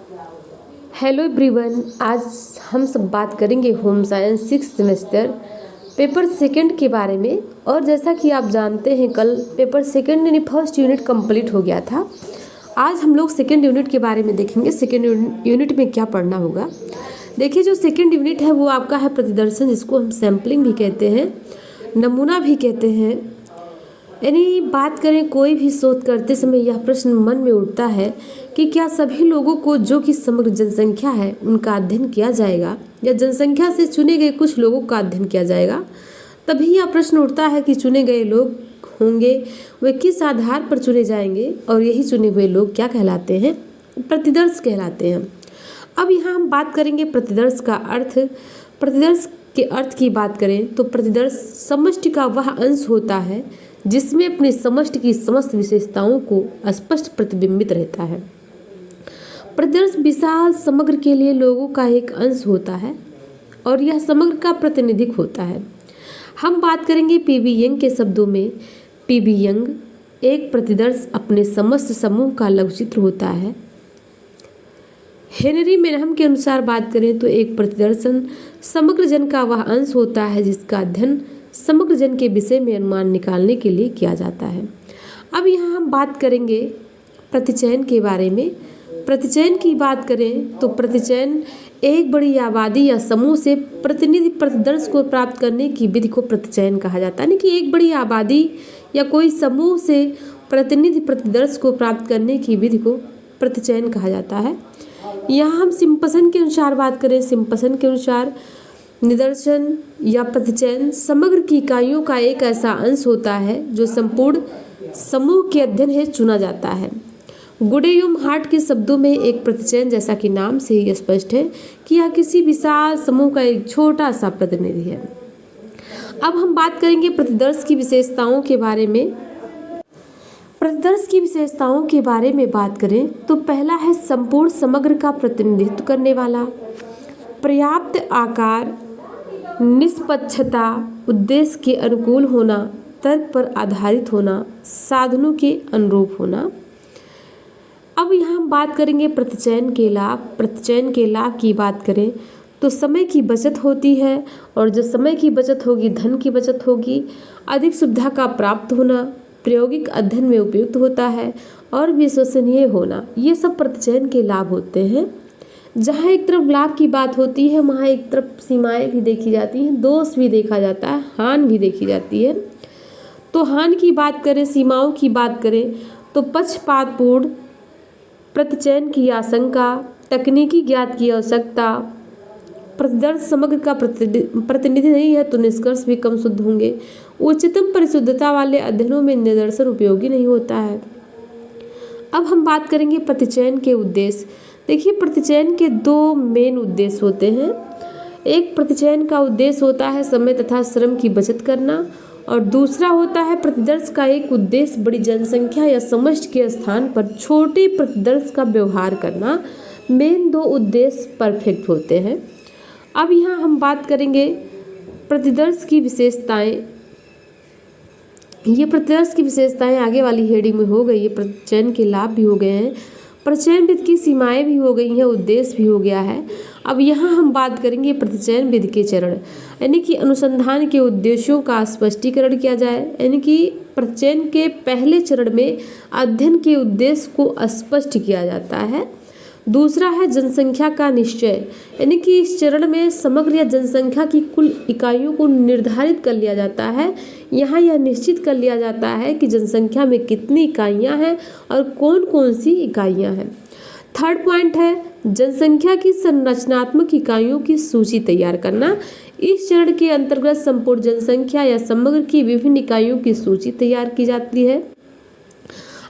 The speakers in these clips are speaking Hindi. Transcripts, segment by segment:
हेलो एवरीवन, आज हम सब बात करेंगे home science 6 semester paper second के बारे में। और जैसा कि आप जानते हैं, कल पेपर सेकंड यानी फर्स्ट यूनिट कंप्लीट हो गया था। आज हम लोग सेकंड यूनिट के बारे में देखेंगे, सेकंड यूनिट में क्या पढ़ना होगा। देखिए, जो सेकंड यूनिट है वो आपका है प्रतिदर्शन, जिसको हम सैम्पलिंग भी कहते हैं, नमूना भी कहते हैं। यानी बात करें, कोई भी शोध करते समय यह प्रश्न मन में उठता है कि क्या सभी लोगों को, जो कि समग्र जनसंख्या है, उनका अध्ययन किया जाएगा या जनसंख्या से चुने गए कुछ लोगों का अध्ययन किया जाएगा। तभी यह प्रश्न उठता है कि चुने गए लोग होंगे वे किस आधार पर चुने जाएंगे, और यही चुने हुए लोग क्या कहलाते हैं, प्रतिदर्श कहलाते हैं। अब यहाँ हम बात करेंगे प्रतिदर्श का अर्थ। प्रतिदर्श के अर्थ की बात करें तो प्रतिदर्श समष्टि का वह अंश होता है जिसमें अपनी समष्टि की समस्त विशेषताओं को स्पष्ट प्रतिबिंबित रहता है। प्रतिदर्श विशाल समग्र के लिए लोगों का एक अंश होता है और यह समग्र का प्रतिनिधित्व होता है। हम बात करेंगे पीवी यंग के शब्दों में। पीवी यंग एक प्रतिदर्श अपने समस्त समूह का लघुचित्र होता है। हेनरी मेनहम के अनुसार बात करें तो एक प्रतिदर्शन समग्र जन का वह अंश होता है जिसका अध्ययन समग्र जन के विषय में अनुमान निकालने के लिए किया जाता है। अब यहाँ हम बात करेंगे प्रतिचयन के बारे में। प्रतिचयन की बात करें तो प्रतिचयन एक बड़ी आबादी या समूह से प्रतिनिधि प्रतिदर्श को प्राप्त करने की विधि को प्रतिचयन कहा जाता है। यानी कि एक बड़ी आबादी या कोई समूह से प्रतिनिधि प्रतिदर्श को प्राप्त करने की विधि को प्रतिचयन कहा जाता है। यहाँ हम सिम्पसन के अनुसार बात करें, सिम्पसन के अनुसार निदर्शन या प्रतिचयन समग्र की इकाइयों का एक ऐसा अंश होता है जो संपूर्ण समूह के अध्ययन हेतु चुना जाता है। गुडेयुम हार्ट के शब्दों में एक प्रतिचयन, जैसा कि नाम से ही स्पष्ट है कि यह किसी विशाल समूह का एक छोटा सा प्रतिनिधि है। अब हम बात करेंगे प्रतिदर्श की विशेषताओं के बारे में। प्रतिदर्श की विशेषताओं के बारे में बात करें तो पहला है संपूर्ण समग्र का प्रतिनिधित्व करने वाला, पर्याप्त आकार, निष्पक्षता, उद्देश्य के अनुकूल होना, तर्क पर आधारित होना, साधनों के अनुरूप होना। अब यहाँ हम बात करेंगे प्रतिचयन के लाभ। प्रतिचयन के लाभ की बात करें तो समय की बचत होती है, और जो समय की बचत होगी धन की बचत होगी। अधिक सुविधा का प्राप्त होना, प्रायोगिक अध्ययन में उपयुक्त होता है, और विश्वसनीय होना, ये सब प्रतिचयन के लाभ होते हैं। जहाँ एक तरफ लाभ की बात होती है वहाँ एक तरफ सीमाएं भी देखी जाती हैं, दोष भी देखा जाता है, हानि भी देखी जाती है। तो हानि की बात करें, सीमाओं की बात करें तो पक्षपातपूर्ण प्रतिचयन की आशंका, तकनीकी ज्ञात की आवश्यकता, प्रतिदर्श समग्र का प्रतिनिधि नहीं है तो निष्कर्ष भी कम शुद्ध होंगे। उच्चतम परिशुद्धता वाले अध्ययनों में निदर्शन उपयोगी नहीं होता है। अब हम बात करेंगे प्रतिचयन के उद्देश्य। देखिए, प्रतिचयन के दो मेन उद्देश्य होते हैं। एक प्रतिचयन का उद्देश्य होता है समय तथा श्रम की बचत करना, और दूसरा होता है प्रतिदर्श का एक उद्देश्य बड़ी जनसंख्या या समष्टि के स्थान पर छोटे प्रतिदर्श का व्यवहार करना। मेन दो उद्देश्य परफेक्ट होते हैं। अब यहाँ हम बात करेंगे प्रतिदर्श की विशेषताएं। ये प्रतिदर्श की विशेषताएं आगे वाली हेडिंग में हो गई है। प्रतिचयन के लाभ भी हो गए हैं, प्रतिचयन विधि की सीमाएं भी हो गई हैं, उद्देश्य भी हो गया है। अब यहाँ हम बात करेंगे प्रतिचयन विधि के चरण, यानी कि अनुसंधान के उद्देश्यों का स्पष्टीकरण किया जाए। यानी कि प्रतिचयन के पहले चरण में अध्ययन के उद्देश्य को स्पष्ट किया जाता है। दूसरा है जनसंख्या का निश्चय, यानी कि इस चरण में समग्र या जनसंख्या की कुल इकाइयों को निर्धारित कर लिया जाता है। यहाँ यह निश्चित कर लिया जाता है कि जनसंख्या में कितनी इकाइयाँ हैं और कौन कौन सी इकाइयाँ हैं। थर्ड पॉइंट है जनसंख्या की संरचनात्मक इकाइयों की सूची तैयार करना। इस चरण के अंतर्गत संपूर्ण जनसंख्या या समग्र की विभिन्न इकाइयों की सूची तैयार की जाती है।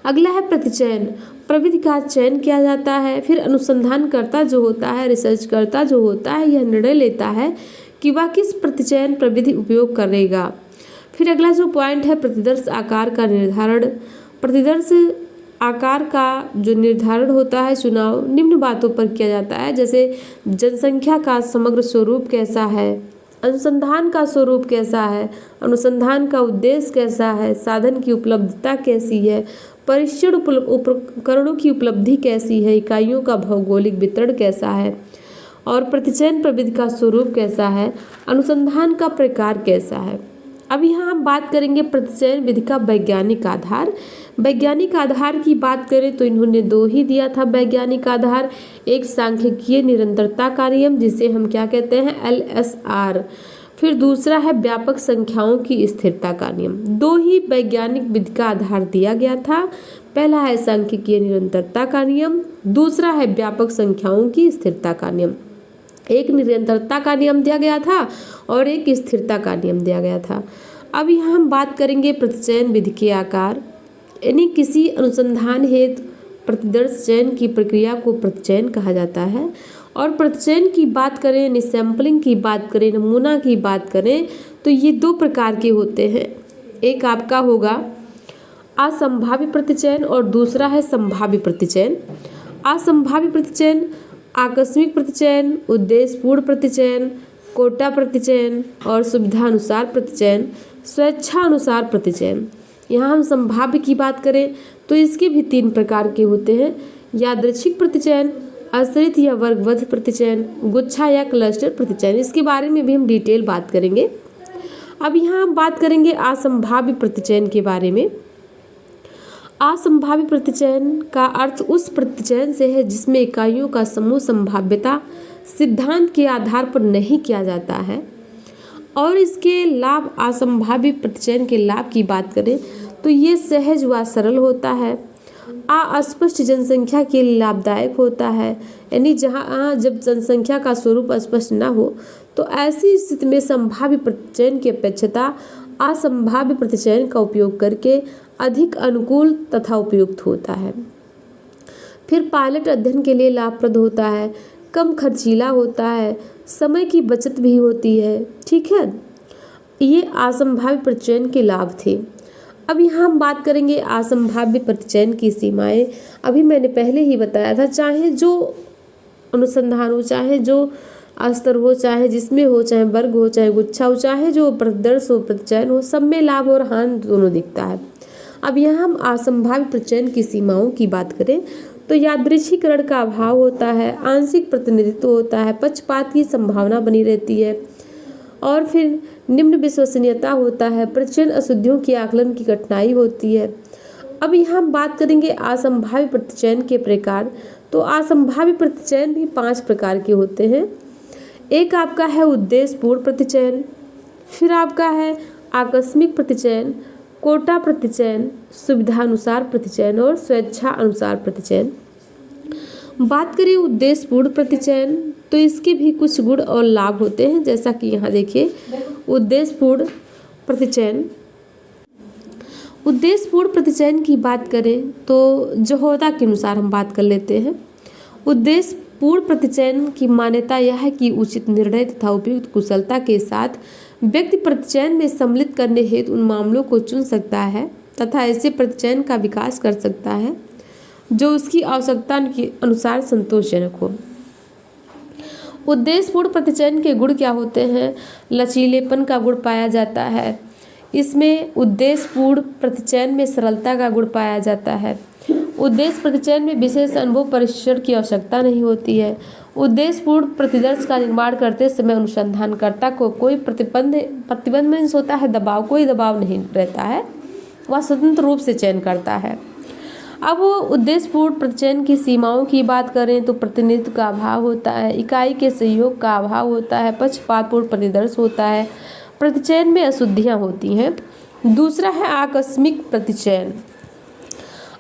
अगला है प्रतिचयन, प्रविधि का चयन किया जाता है। फिर अनुसंधानकर्ता जो होता है, रिसर्चकर्ता जो होता है, यह निर्णय लेता है कि वह किस प्रतिचयन प्रविधि उपयोग करेगा। फिर अगला जो पॉइंट है प्रतिदर्श आकार का निर्धारण। प्रतिदर्श आकार का जो निर्धारण होता है, चुनाव निम्न बातों पर किया जाता है, जैसे जनसंख्या का समग्र स्वरूप कैसा है, अनुसंधान का स्वरूप कैसा है, अनुसंधान का उद्देश्य कैसा है, साधन की उपलब्धता कैसी है, परीक्षण उपकरणों की उपलब्धि कैसी है, इकाइयों का भौगोलिक वितरण कैसा है, और प्रतिचयन प्रविधि का स्वरूप कैसा है, अनुसंधान का प्रकार कैसा है। अब यहाँ हम बात करेंगे प्रतिचयन विधि का वैज्ञानिक आधार। वैज्ञानिक आधार की बात करें तो इन्होंने दो ही दिया था वैज्ञानिक आधार। एक सांख्यिकीय निरंतरता का नियम, जिसे हम क्या कहते हैं, LSR। फिर दूसरा है व्यापक संख्याओं की स्थिरता का नियम। दो ही वैज्ञानिक विधि का आधार दिया गया था। पहला है सांख्यिकीय निरंतरता का नियम, दूसरा है व्यापक संख्याओं की स्थिरता का नियम। एक निरंतरता का नियम दिया गया था और एक स्थिरता का नियम दिया गया था। अब यहाँ हम बात करेंगे प्रतिचयन विधि के आकार, यानी किसी अनुसंधान हेतु प्रतिदर्श चयन की प्रक्रिया को प्रतिचयन कहा जाता है। और प्रतिचयन की बात करें, यानी सैंपलिंग की बात करें, नमूना की बात करें, तो ये दो प्रकार के होते हैं। एक आपका होगा असंभाव्य प्रतिचयन और दूसरा है संभाव्य प्रतिचयन। असंभाव्य प्रतिचयन आकस्मिक प्रतिचयन, उद्देश्यपूर्ण प्रतिचयन, कोटा प्रतिचयन और सुविधानुसार प्रतिचयन, स्वेच्छानुसार प्रतिचयन। यहाँ हम संभाव्य की बात करें तो इसके भी तीन प्रकार के होते हैं, यादृच्छिक प्रतिचयन, आश्रित या वर्गबद्ध प्रतिचयन, गुच्छा या क्लस्टर प्रतिचयन। इसके बारे में भी हम डिटेल बात करेंगे। अब यहाँ हम बात करेंगे असंभाव्य प्रतिचयन के बारे में। असंभाव्य प्रतिचयन का अर्थ उस प्रतिचयन से है जिसमें इकाइयों का समूह संभाव्यता सिद्धांत के आधार पर नहीं किया जाता है। और इसके लाभ, असंभाव्य प्रतिचयन के लाभ की बात करें तो ये सहज व सरल होता है, अस्पष्ट जनसंख्या के लिए लाभदायक होता है, यानी जहाँ जब जनसंख्या का स्वरूप स्पष्ट न हो तो ऐसी स्थिति में संभाव्य प्रतिचयन की अपेक्षता असंभाव्य प्रतिचयन का उपयोग करके अधिक अनुकूल तथा उपयुक्त होता है। फिर पायलट अध्ययन के लिए लाभप्रद होता है, कम खर्चीला होता है, समय की बचत भी होती है। ठीक है, ये असंभाव्य प्रतिचयन के लाभ थे। अब यहाँ हम बात करेंगे असंभाव्य प्रतिचयन की सीमाएं। अभी मैंने पहले ही बताया था, चाहे जो अनुसंधान हो, चाहे जो स्तर हो, चाहे जिसमें हो, चाहे वर्ग हो, चाहे गुच्छा हो, चाहे जो प्रतिदर्श हो, प्रतिचयन हो, सब में लाभ और हानि दोनों दिखता है। अब यहाँ हम असंभाव्य प्रतिचयन की सीमाओं की बात करें तो यादृच्छिकरण का अभाव होता है, आंशिक प्रतिनिधित्व होता है, पक्षपात की संभावना बनी रहती है, और फिर निम्न विश्वसनीयता होता है, प्रतिचयन अशुद्धियों के आकलन की कठिनाई होती है। अब यहाँ हम बात करेंगे असंभाव्य प्रतिचयन के प्रकार। तो असंभाव्य प्रतिचयन भी 5 प्रकार के होते हैं। एक आपका है उद्देश्यपूर्ण प्रतिचयन, फिर आपका है आकस्मिक प्रतिचयन, कोटा प्रतिचयन, सुविधानुसार प्रतिचयन और स्वेच्छा अनुसार प्रतिचयन। बात करें उद्देश्यपूर्ण प्रतिचयन तो इसके भी कुछ गुण और लाभ होते हैं, जैसा कि यहाँ देखिए उद्देश्यपूर्ण प्रतिचयन। उद्देश्यपूर्ण प्रतिचयन की बात करें तो जोहदा के अनुसार हम बात कर लेते हैं। उद्देश्यपूर्ण प्रतिचयन की मान्यता यह है कि उचित निर्णय तथा उपयुक्त कुशलता के साथ व्यक्ति प्रतिचयन में सम्मिलित करने हेतु उन मामलों को चुन सकता है तथा ऐसे प्रतिचयन का विकास कर सकता है जो उसकी आवश्यकता के अनुसार संतोषजनक हो। उद्देश्यपूर्ण प्रतिचयन के गुण क्या होते हैं? लचीलेपन का गुण पाया जाता है, इसमें उद्देश्यपूर्ण प्रतिचयन में सरलता का गुण पाया जाता है। उद्देश्य प्रतिचयन में विशेष अनुभव परीक्षण की आवश्यकता नहीं होती है। उद्देश्यपूर्ण प्रतिदर्श का निर्माण करते समय अनुसंधानकर्ता को कोई प्रतिबंध मीन्स होता है दबाव, कोई दबाव नहीं रहता है, वह स्वतंत्र रूप से चयन करता है। अब उद्देश्यपूर्ण प्रतिचयन की सीमाओं की बात करें तो प्रतिनिधित्व का अभाव होता है, इकाई के सहयोग का अभाव होता है, पक्षपातपूर्ण प्रतिदर्श होता है, प्रतिचयन में अशुद्धियाँ होती हैं। दूसरा है आकस्मिक प्रतिचयन।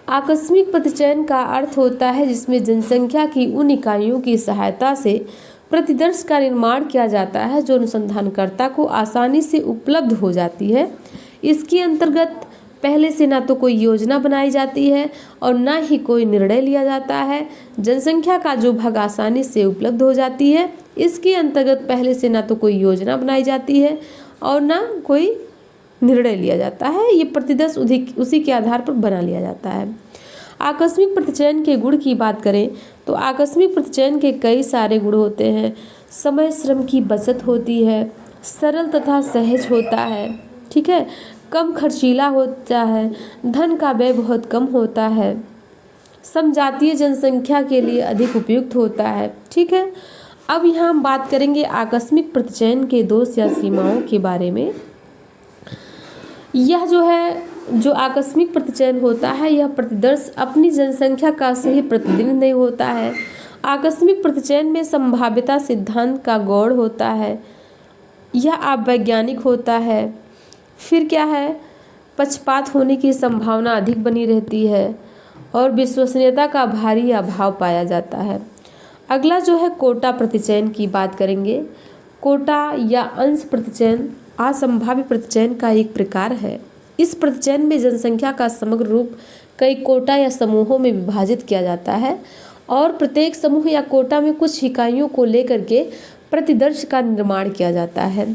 आकस्मिक प्रतिचयन का अर्थ होता है जिसमें जनसंख्या की उन इकाइयों की सहायता से प्रतिदर्श का निर्माण किया जाता है जो अनुसंधानकर्ता को आसानी से उपलब्ध हो जाती है। इसके अंतर्गत पहले से ना तो कोई योजना बनाई जाती है और ना ही कोई निर्णय लिया जाता है। जनसंख्या का जो भाग आसानी से उपलब्ध हो जाती है, इसके अंतर्गत पहले से ना तो कोई योजना बनाई जाती है और ना कोई निर्णय लिया जाता है। ये प्रतिदर्श उसी के आधार पर बना लिया जाता है। आकस्मिक प्रतिचयन के गुण की बात करें तो आकस्मिक प्रतिचयन के कई सारे गुण होते हैं। समय श्रम की बचत होती है, सरल तथा सहज होता है, ठीक है, कम खर्चीला होता है, धन का व्यय बहुत कम होता है, समजातीय जनसंख्या के लिए अधिक उपयुक्त होता है। ठीक है, अब यहाँ हम बात करेंगे आकस्मिक प्रतिचयन के दोष या सीमाओं के बारे में। यह जो आकस्मिक प्रतिचयन होता है, यह प्रतिदर्श अपनी जनसंख्या का सही प्रतिदिन नहीं होता है। आकस्मिक प्रतिचयन में संभाव्यता सिद्धांत का गौड़ होता है, यह अवैज्ञानिक होता है। फिर क्या है, पक्षपात होने की संभावना अधिक बनी रहती है और विश्वसनीयता का भारी अभाव पाया जाता है। अगला जो है कोटा प्रतिचयन की बात करेंगे। कोटा या अंश प्रतिचयन असंभाव्य प्रतिचयन का एक प्रकार है। इस प्रतिचयन में जनसंख्या का समग्र रूप कई कोटा या समूहों में विभाजित किया जाता है और प्रत्येक समूह या कोटा में कुछ इकाइयों को लेकर के प्रतिदर्श का निर्माण किया जाता है।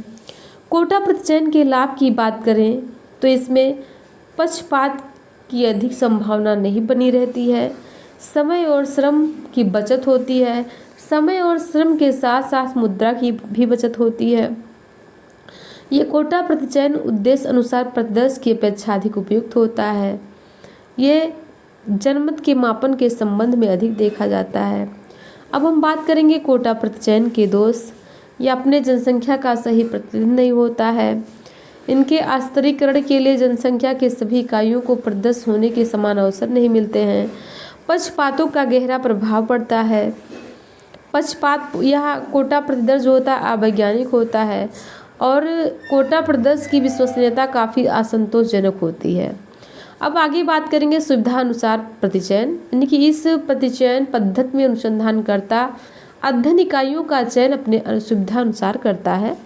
कोटा प्रतिचयन के लाभ की बात करें तो इसमें पक्षपात की अधिक संभावना नहीं बनी रहती है, समय और श्रम की बचत होती है, समय और श्रम के साथ साथ मुद्रा की भी बचत होती है। ये कोटा प्रतिचयन उद्देश्य अनुसार प्रतिदर्श की अपेक्षा अधिक उपयुक्त होता है। ये जनमत के मापन के संबंध में अधिक देखा जाता है। अब हम बात करेंगे कोटा प्रतिचयन के दोष। ये अपने जनसंख्या का सही प्रतिनिधित्व नहीं होता है। इनके आस्तरीकरण के लिए जनसंख्या के सभी इकाइयों को प्रतिदर्श होने के समान अवसर नहीं मिलते हैं। पक्षपातों का गहरा प्रभाव पड़ता है। पक्षपात, यह कोटा प्रतिदर्श जो होता है अवैज्ञानिक होता है और कोटा प्रतिदर्श की विश्वसनीयता काफ़ी असंतोषजनक होती है। अब आगे बात करेंगे सुविधा अनुसार प्रतिचयन, यानी कि इस प्रतिचयन पद्धति में अनुसंधानकर्ता अध्ययन इकाइयों का चयन अपने सुविधा अनुसार करता है।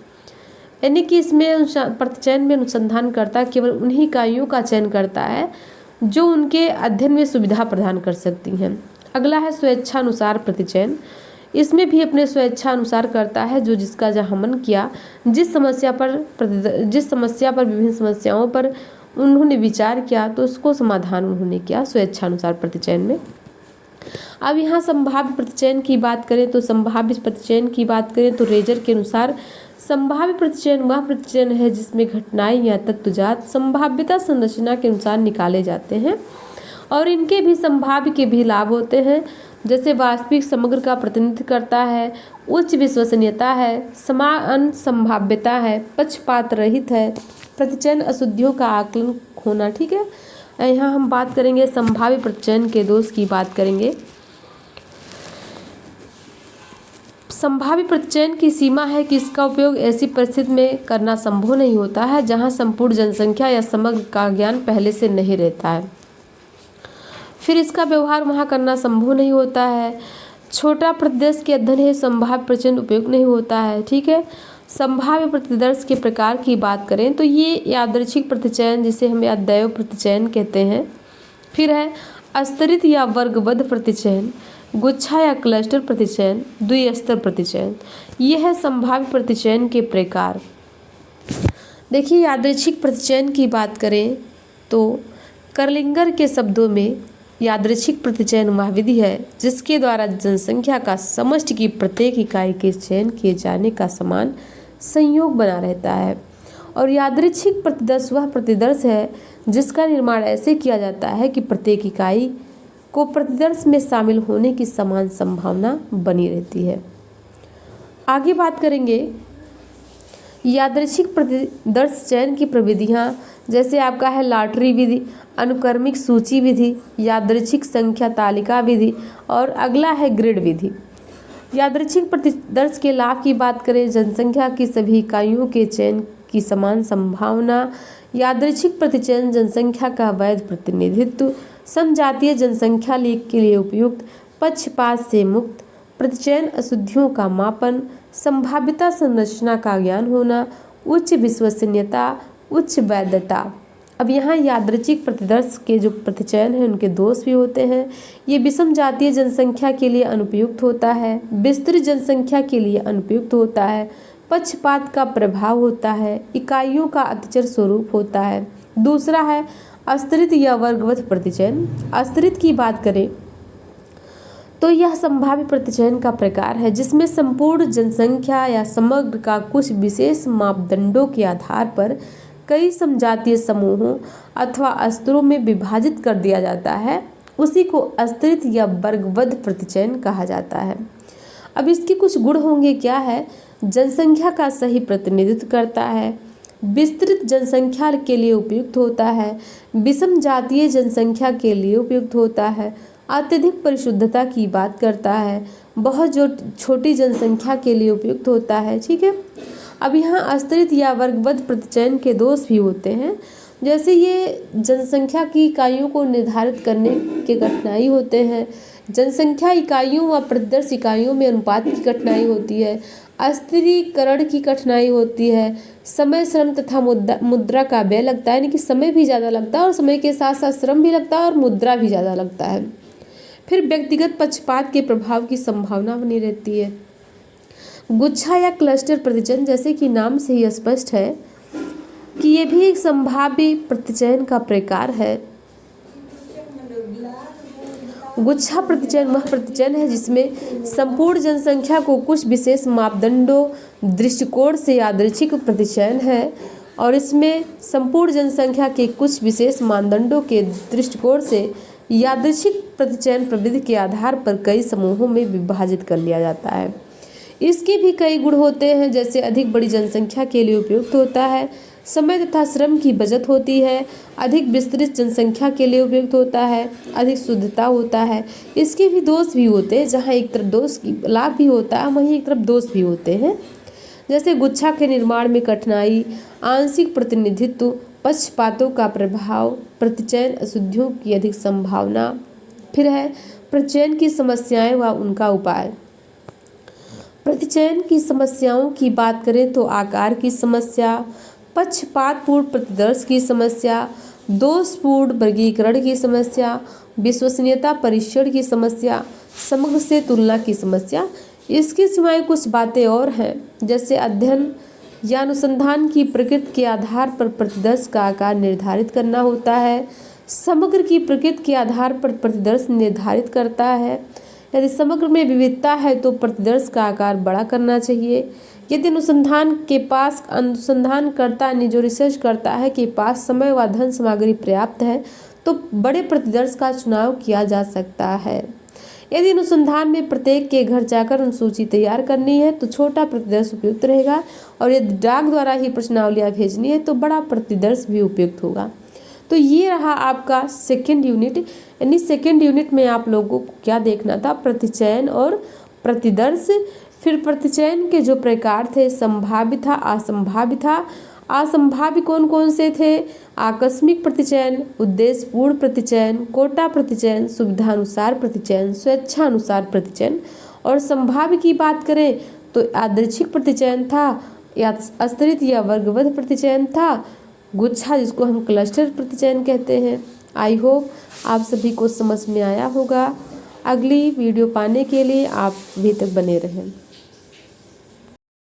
यानी कि इसमें प्रतिचयन में अनुसंधानकर्ता केवल उन्हीं इकाइयों का चयन करता है जो उनके अध्ययन में सुविधा प्रदान कर सकती हैं। अगला है स्वेच्छानुसार प्रतिचयन। इसमें भी अपने स्वेच्छा अनुसार करता है जो जिसका जहाँ मन किया, जिस समस्या पर विभिन्न समस्याओं पर उन्होंने विचार किया तो उसको समाधान उन्होंने किया स्वेच्छानुसार प्रतिचयन में। अब यहाँ संभाव्य प्रतिचयन की बात करें तो रेजर के अनुसार संभाव्य प्रतिचयन वह प्रतिचयन है जिसमें घटनाएं या तत्वजात संभाव्यता संरचना के अनुसार निकाले जाते हैं और इनके भी संभाव्य के भी लाभ होते हैं, जैसे वास्तविक समग्र का प्रतिनिधित्व करता है, उच्च विश्वसनीयता है, समान संभाव्यता है, पक्षपात रहित है, प्रतिचयन अशुद्धियों का आकलन होना। ठीक है, यहाँ हम बात करेंगे संभाव्य प्रतिचयन के दोष की बात करेंगे। संभाव्य प्रतिचयन की सीमा है कि इसका उपयोग ऐसी परिस्थिति में करना संभव नहीं होता है जहाँ संपूर्ण जनसंख्या या समग्र का ज्ञान पहले से नहीं रहता है। फिर इसका व्यवहार वहाँ करना संभव नहीं होता है। छोटा प्रतिदर्श के अध्ययन है संभाव्य प्रतिचयन उपयोग नहीं होता है। ठीक है, संभाव्य प्रतिदर्श के प्रकार की बात करें तो ये यादृच्छिक प्रतिचयन जिसे हम अदैव प्रतिचयन कहते हैं। फिर है अस्तरित या वर्गबद्ध प्रतिचयन, गुच्छा या क्लस्टर प्रतिचयन, द्विस्तर प्रतिचयन। ये है संभाव्य प्रतिचयन के प्रकार। देखिए, यादृच्छिक प्रतिचयन की बात करें तो कर्लिंगर के शब्दों में यादृच्छिक प्रतिचयन वह विधि है जिसके द्वारा जनसंख्या का समष्टि की प्रत्येक इकाई के चयन किए जाने का समान संयोग बना रहता है। और यादृच्छिक प्रतिदर्श वह प्रतिदर्श है जिसका निर्माण ऐसे किया जाता है कि प्रत्येक इकाई को प्रतिदर्श में शामिल होने की समान संभावना बनी रहती है। आगे बात करेंगे यादृच्छिक प्रतिदर्श चयन की प्रविधियाँ, जैसे आपका है लॉटरी विधि, अनुक्रमिक सूची विधि, यादृच्छिक संख्या तालिका विधि और अगला है ग्रिड विधि। यादृच्छिक प्रतिदर्श के लाभ की बात करें, जनसंख्या की सभी इकाइयों के चयन की समान संभावना, यादृच्छिक प्रतिचयन जनसंख्या का वैध प्रतिनिधित्व, समजातीय जनसंख्या के लिए उपयुक्त, पक्षपात से मुक्त, प्रतिचयन अशुद्धियों का मापन, संभाव्यता संरचना का ज्ञान होना, उच्च विश्वसनीयता, उच्च वैधता। अब यहाँ यादृच्छिक प्रतिदर्श के जो प्रतिचयन है उनके दोष भी होते हैं। ये विषम जातीय जनसंख्या के लिए अनुपयुक्त होता है, विस्तृत जनसंख्या के लिए अनुपयुक्त होता है, पक्षपात का प्रभाव होता है, इकाइयों का अतिचर स्वरूप होता है। दूसरा है अस्तरित या वर्गवत प्रतिचयन। अस्तरित की बात करें तो यह संभाव्य प्रतिचयन का प्रकार है जिसमें संपूर्ण जनसंख्या या समग्र का कुछ विशेष मापदंडों के आधार पर कई समजातीय समूहों अथवा स्तरों में विभाजित कर दिया जाता है, उसी को स्तरित या वर्गबद्ध प्रतिचयन कहा जाता है। अब इसके कुछ गुण होंगे, क्या है? जनसंख्या का सही प्रतिनिधित्व करता है, विस्तृत जनसंख्या के लिए उपयुक्त होता है, विषम जातीय जनसंख्या के लिए उपयुक्त होता है, अत्यधिक परिशुद्धता की बात करता है, बहुत जो छोटी जनसंख्या के लिए उपयुक्त होता है। ठीक है। अब यहाँ अस्तरित या वर्गबद्ध प्रतिचयन के दोष भी होते हैं, जैसे ये जनसंख्या की इकाइयों को निर्धारित करने के कठिनाई होते हैं, जनसंख्या इकाइयों व प्रतिदर्श इकाइयों में अनुपात की कठिनाई होती है, अस्थिरीकरण की कठिनाई होती है, समय, श्रम तथा मुद्रा का व्यय लगता है, यानी कि समय भी ज़्यादा लगता है और समय के साथ साथ श्रम भी लगता है और मुद्रा भी ज़्यादा लगता है। फिर व्यक्तिगत पक्षपात के प्रभाव की संभावना बनी रहती है। गुच्छा या क्लस्टर प्रतिचयन, जैसे कि नाम से ही स्पष्ट है कि ये भी एक संभाव्य प्रतिचयन का प्रकार है। गुच्छा प्रतिचयन वह प्रतिचयन है जिसमें संपूर्ण जनसंख्या को कुछ विशेष मापदंडों दृष्टिकोण से यादृच्छिक प्रतिचयन है, और इसमें संपूर्ण जनसंख्या के कुछ विशेष मानदंडों के दृष्टिकोण से यादृच्छिक प्रतिचयन प्रविधि के आधार पर कई समूहों में विभाजित कर लिया जाता है। इसके भी कई गुण होते हैं, जैसे अधिक बड़ी जनसंख्या के लिए उपयुक्त होता है, समय तथा श्रम की बचत होती है, अधिक विस्तृत जनसंख्या के लिए उपयुक्त होता है, अधिक शुद्धता होता है। इसके भी दोष भी होते हैं, जहाँ एक तरफ दोष की लाभ भी होता है वहीं एक तरफ दोष भी होते हैं, जैसे गुच्छा के निर्माण में कठिनाई, आंशिक प्रतिनिधित्व, पक्षपातों का प्रभाव, प्रतिचयन अशुद्धियों की अधिक संभावना। फिर है प्रतिचयन की समस्याएं व उनका उपाय। प्रतिचयन की समस्याओं की बात करें तो आकार की समस्या, पक्षपातपूर्ण प्रतिदर्श की समस्या, दोषपूर्ण वर्गीकरण की समस्या, विश्वसनीयता परीक्षण की समस्या, समग्र से तुलना की समस्या। इसके सिवाय कुछ बातें और हैं, जैसे अध्ययन या अनुसंधान की प्रकृति के आधार पर प्रतिदर्श का आकार निर्धारित करना होता है, समग्र की प्रकृति के आधार पर प्रतिदर्श निर्धारित करता है। यदि समग्र में विविधता है तो प्रतिदर्श का आकार बड़ा करना चाहिए। यदि अनुसंधानकर्ता ने जो रिसर्च करता है कि पास समय व धन सामग्री पर्याप्त है तो बड़े प्रतिदर्श का चुनाव किया जा सकता है। यदि अनुसंधान में प्रत्येक के घर जाकर अनुसूची तैयार करनी है तो छोटा प्रतिदर्श उपयुक्त रहेगा, और यदि डाक द्वारा ही प्रश्नावलियाँ भेजनी है तो बड़ा प्रतिदर्श भी उपयुक्त होगा। तो ये रहा आपका सेकेंड यूनिट। यानी सेकेंड यूनिट में आप लोगों को क्या देखना था? प्रतिचयन और प्रतिदर्श। फिर प्रतिचयन के जो प्रकार थे, संभाव्य था, असंभाव्य था। असंभाव्य कौन कौन से थे? आकस्मिक प्रतिचयन, उद्देश्यपूर्ण प्रतिचयन, कोटा प्रतिचयन, सुविधानुसार प्रतिचयन, स्वेच्छानुसार प्रतिचयन। और संभाव्य की बात करें तो यादृच्छिक प्रतिचयन था, या अस्तरित या वर्गबद्ध प्रतिचयन था, गुच्छा जिसको हम क्लस्टर प्रतिचयन कहते हैं। आई होप आप सभी को समझ में आया होगा। अगली वीडियो पाने के लिए आप अभी तक बने रहें।